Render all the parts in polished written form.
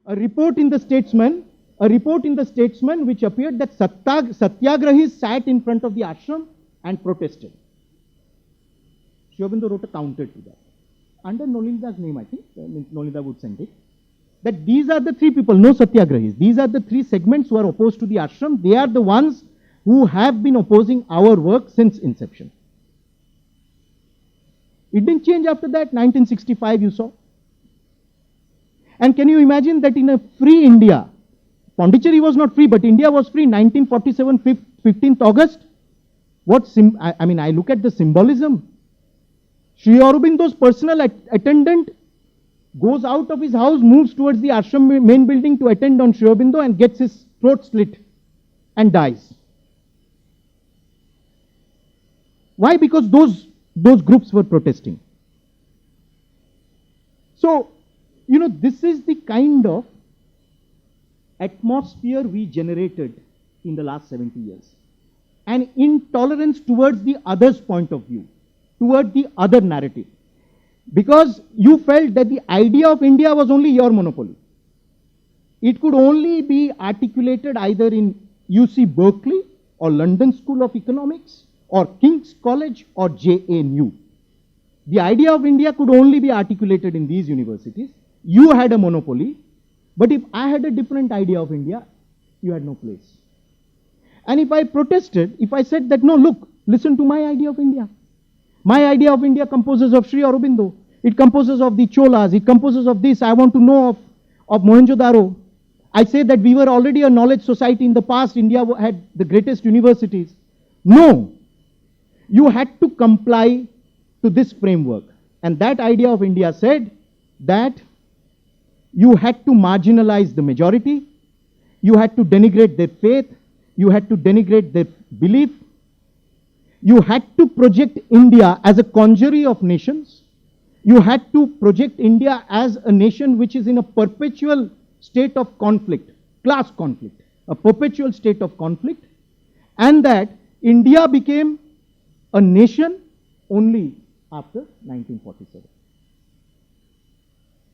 a report in the Statesman which appeared that Satyagrahis sat in front of the ashram and protested. Sri Aurobindo wrote a counter to that. Under Nolinda's name, I think, Nolinda would send it, that these are the three people, no Satyagrahis. These are the three segments who are opposed to the ashram. They are the ones who have been opposing our work since inception. It didn't change after that. 1965 you saw. And can you imagine that in a free India, Pondicherry was not free, but India was free, 1947, 15th August. I look at the symbolism. Sri Aurobindo's personal attendant goes out of his house, moves towards the ashram main building to attend on Sri Aurobindo and gets his throat slit and dies. Why? Because those groups were protesting. So, this is the kind of atmosphere we generated in the last 70 years. An intolerance towards the other's point of view, toward the other narrative. Because you felt that the idea of India was only your monopoly. It could only be articulated either in UC Berkeley or London School of Economics or King's College or JNU. The idea of India could only be articulated in these universities. You had a monopoly, but if I had a different idea of India, you had no place. And if I protested, if I said that, no, look, listen to my idea of India. My idea of India composes of Sri Aurobindo. It composes of the Cholas. It composes of this. I want to know of Mohenjo-daro. I say that we were already a knowledge society in the past. India had the greatest universities. No. You had to comply to this framework. And that idea of India said that you had to marginalize the majority. You had to denigrate their faith. You had to denigrate their belief. You had to project India as a congery of nations. You had to project India as a nation which is in a perpetual state of conflict, class conflict, a perpetual state of conflict, and that India became a nation only after 1947.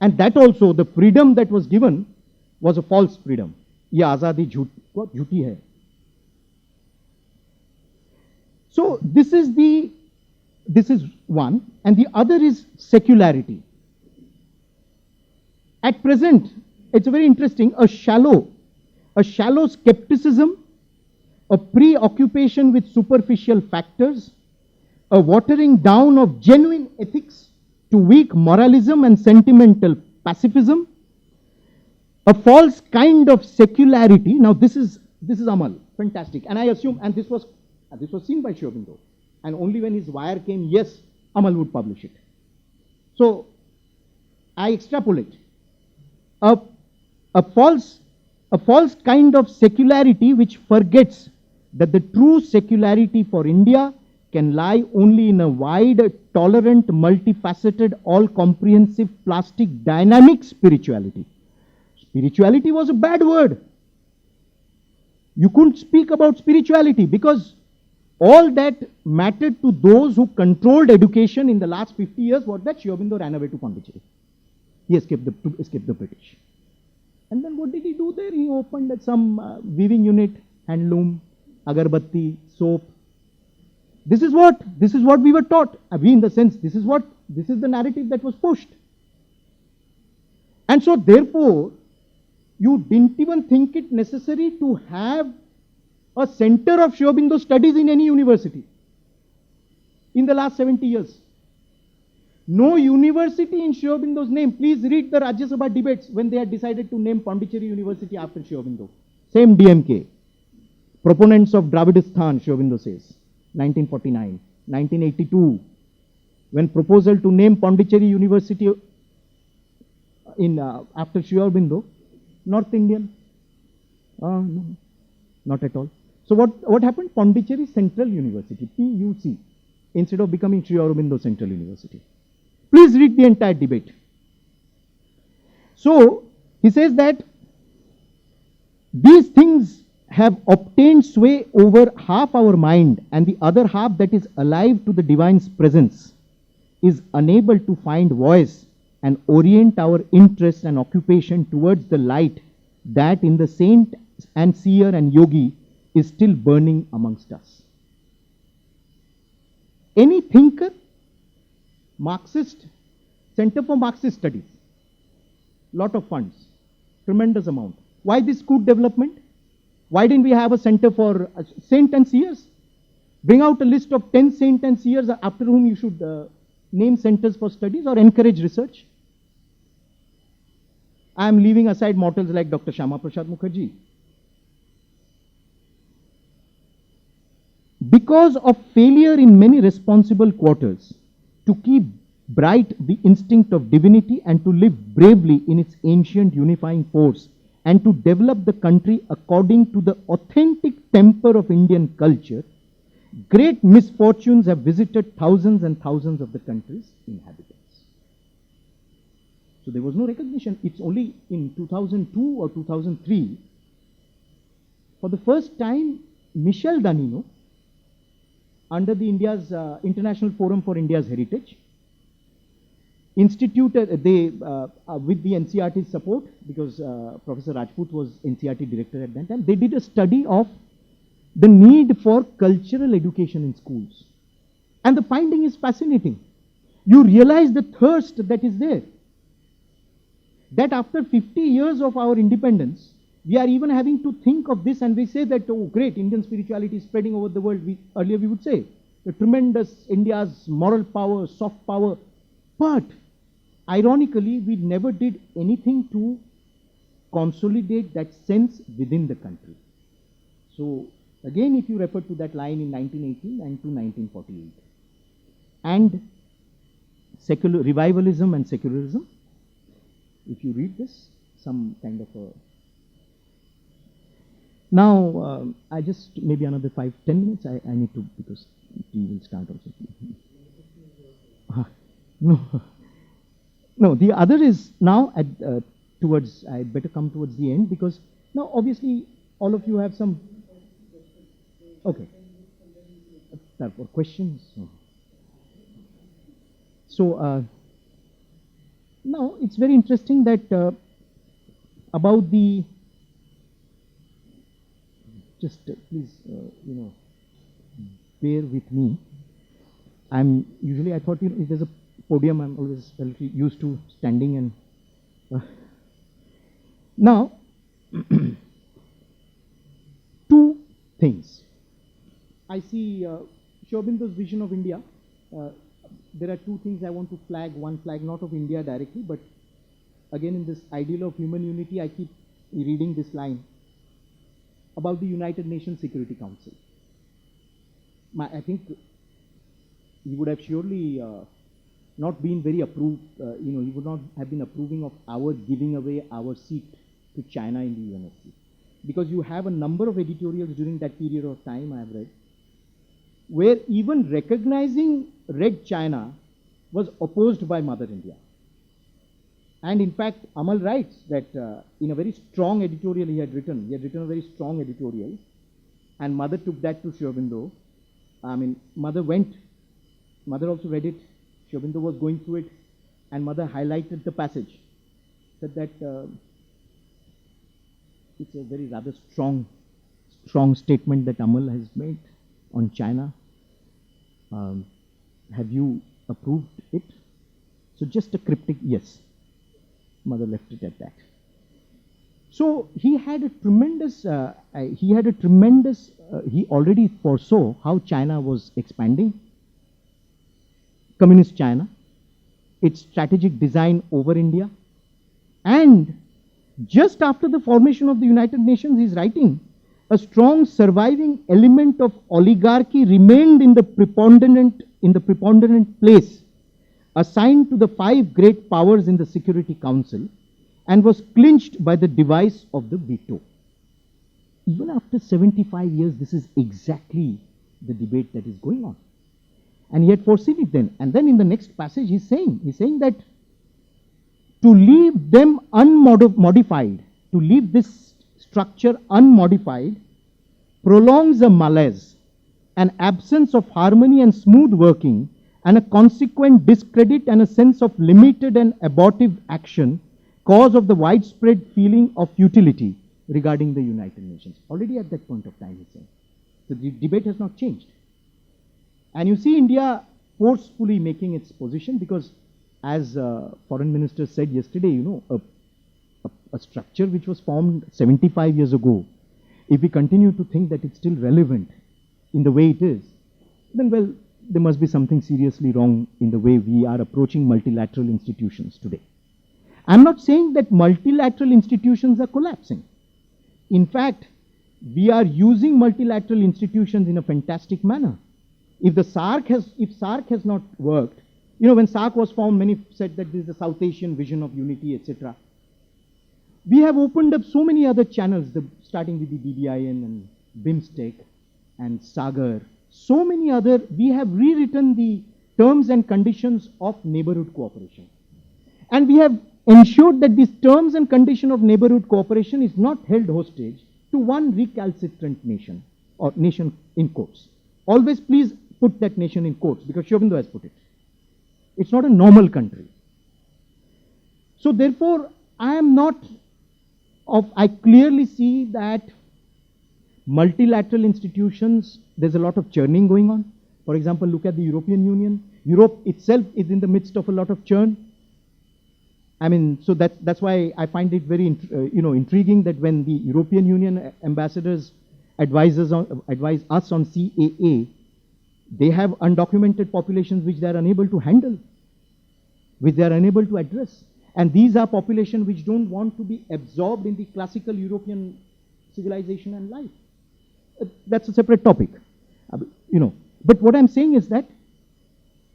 And that also, the freedom that was given was a false freedom. Ye azadi jhuti hai. So this is one, and the other is secularity. At present, it's very interesting, a shallow skepticism, a preoccupation with superficial factors, a watering down of genuine ethics to weak moralism and sentimental pacifism, a false kind of secularity. Now this is Amal, fantastic, and I assume, and this was seen by Sri Aurobindo, and only when his wire came, yes, Amal would publish it. So I extrapolate. A false kind of secularity which forgets that the true secularity for India can lie only in a wide, tolerant, multifaceted, all-comprehensive, plastic, dynamic spirituality. Spirituality was a bad word. You couldn't speak about spirituality because all that mattered to those who controlled education in the last 50 years was that Sri Aurobindo ran away to Pondicherry. He escaped the British. And then what did he do there? He opened some weaving unit, handloom, agarbatti, soap. This is what we were taught. We, in the sense, this is the narrative that was pushed. And so therefore, you didn't even think it necessary to have a center of Sri Aurobindo studies in any university in the last 70 years. No university in Sri Aurobindo's name. Please read the Rajya Sabha debates when they had decided to name Pondicherry University after Sri Aurobindo. Same DMK. Proponents of Dravidistan, Sri Aurobindo says. 1949. 1982. When proposal to name Pondicherry University after Sri Aurobindo, North Indian. No, not at all. So what happened? Pondicherry Central University, PUC, instead of becoming Sri Aurobindo Central University. Please read the entire debate. So he says that these things have obtained sway over half our mind, and the other half that is alive to the divine's presence is unable to find voice and orient our interest and occupation towards the light that in the saint and seer and yogi is still burning amongst us. Any thinker, Marxist, Center for Marxist Studies, lot of funds, tremendous amount. Why this good development? Why didn't we have a center for saint and seers? Bring out a list of 10 saint and seers after whom you should name centers for studies or encourage research. I am leaving aside mortals like Dr. Shyama Prasad Mukherjee. Because of failure in many responsible quarters to keep bright the instinct of divinity and to live bravely in its ancient unifying force and to develop the country according to the authentic temper of Indian culture, great misfortunes have visited thousands and thousands of the country's inhabitants. So there was no recognition. It's only in 2002 or 2003, for the first time, Michel Danino, under the International Forum for India's Heritage, instituted, with the NCERT's support, because Professor Rajput was NCERT director at that time, they did a study of the need for cultural education in schools. And the finding is fascinating. You realize the thirst that is there. That after 50 years of our independence, we are even having to think of this, and we say that, oh great, Indian spirituality is spreading over the world. Earlier we would say, the tremendous India's moral power, soft power. But ironically, we never did anything to consolidate that sense within the country. So again, if you refer to that line in 1918 and to 1948, and revivalism and secularism, if you read this, some kind of a... Now, I just, maybe another 5-10 minutes, I need to, because tea will start also. No, the other is now at, towards, I better come towards the end, because now obviously all of you have some... Okay. For questions. So, now it's very interesting that about the... Just please, bear with me. I thought, if there's a podium, I'm always a little used to standing and... Now, two things. I see Sri Aurobindo's vision of India. There are two things I want to flag. One flag, not of India directly, but again in this ideal of human unity, I keep reading this line about the United Nations Security Council. I think he would have surely not been very approved, he would not have been approving of our giving away our seat to China in the UNSC. Because you have a number of editorials during that period of time I have read, where even recognizing Red China was opposed by Mother India. And in fact, Amal writes that in a very strong editorial he had written a very strong editorial, and Mother took that to Sri Aurobindo. Mother also read it, Sri Aurobindo was going through it, and Mother highlighted the passage, said that it's a very rather strong statement that Amal has made on China. Have you approved it? So just a cryptic yes. Mother left it at that. So he had a tremendous, he already foresaw how China was expanding, communist China, its strategic design over India, and just after the formation of the United Nations, he's writing, a strong surviving element of oligarchy remained in the preponderant place assigned to the 5 great powers in the Security Council, and was clinched by the device of the veto. Even after 75 years, this is exactly the debate that is going on. And he had foreseen it then. And then in the next passage, he's saying that to leave them unmodified, to leave this structure unmodified, prolongs a malaise, an absence of harmony and smooth working, and a consequent discredit and a sense of limited and abortive action cause of the widespread feeling of futility regarding the United Nations. Already at that point of time, he's saying. So the debate has not changed. And you see India forcefully making its position because, as Foreign Minister said yesterday, you know, a structure which was formed 75 years ago, if we continue to think that it's still relevant in the way it is, then, well, there must be something seriously wrong in the way we are approaching multilateral institutions today. I'm not saying that multilateral institutions are collapsing. In fact, we are using multilateral institutions in a fantastic manner. If SARC has not worked, you know, when SARC was formed, many said that this is the South Asian vision of unity, etc. We have opened up so many other channels, starting with the BBIN and BIMSTEC and SAGAR. So many other, we have rewritten the terms and conditions of neighborhood cooperation. And we have ensured that these terms and condition of neighborhood cooperation is not held hostage to one recalcitrant nation, or nation in quotes. Always please put that nation in quotes, because Sri Aurobindo has put it. It's not a normal country. So therefore, I clearly see that multilateral institutions, there's a lot of churning going on. For example, look at the European Union. Europe itself is in the midst of a lot of churn. I mean, so that's why I find it very intriguing that when the European Union ambassadors advise us on CAA, they have undocumented populations which they are unable to handle, which they are unable to address. And these are populations which don't want to be absorbed in the classical European civilization and life. That's a separate topic, you know. But what I'm saying is that,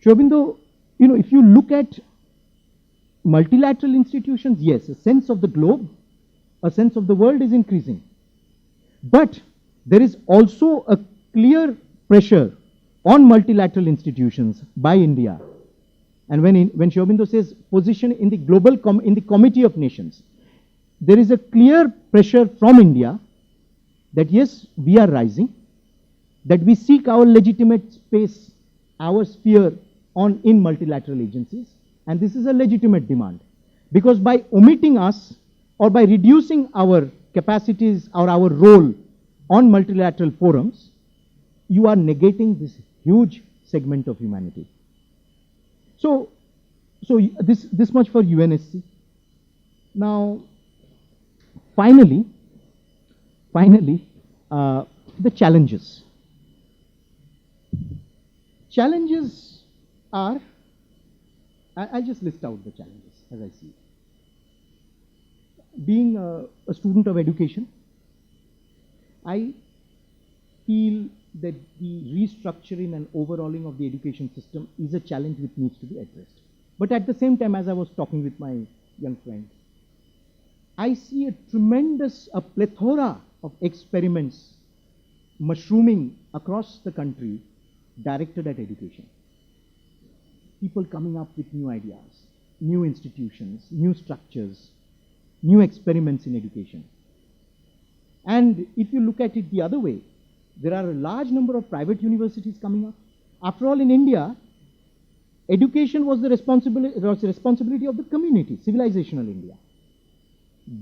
Sri Aurobindo, you know, if you look at multilateral institutions, yes, a sense of the globe, a sense of the world is increasing. But there is also a clear pressure on multilateral institutions by India. And when Sri Aurobindo says position in the global, in the Committee of Nations, there is a clear pressure from India that yes, we are rising, that we seek our legitimate space, our sphere in multilateral agencies, and this is a legitimate demand. Because by omitting us or by reducing our capacities or our role on multilateral forums, you are negating this huge segment of humanity. So this much for UNSC. Now, finally, the challenges. Challenges are, I'll just list out the challenges as I see it. Being a student of education, I feel that the restructuring and overhauling of the education system is a challenge which needs to be addressed. But at the same time, as I was talking with my young friend, I see a plethora of experiments mushrooming across the country directed at education. People coming up with new ideas, new institutions, new structures, new experiments in education. And if you look at it the other way, there are a large number of private universities coming up. After all, in India, education was the responsibility of the community, civilizational India.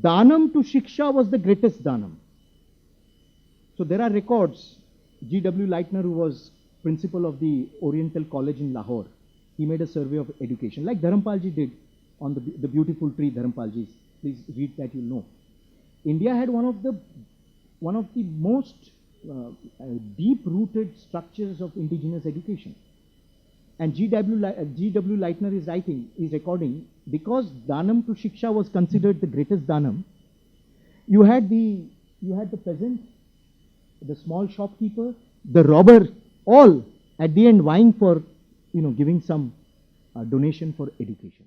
Danam to Shiksha was the greatest Danam. So there are records. G.W. Leitner, who was principal of the Oriental College in Lahore, he made a survey of education, like Dharampalji did on the beautiful tree, Dharampalji. Please read that, you'll know. India had one of the most deep-rooted structures of indigenous education. And G.W. Leitner is recording, because Danam to Shiksha was considered the greatest Danam, you had the peasant, the small shopkeeper, the robber, all at the end vying for, giving some donation for education.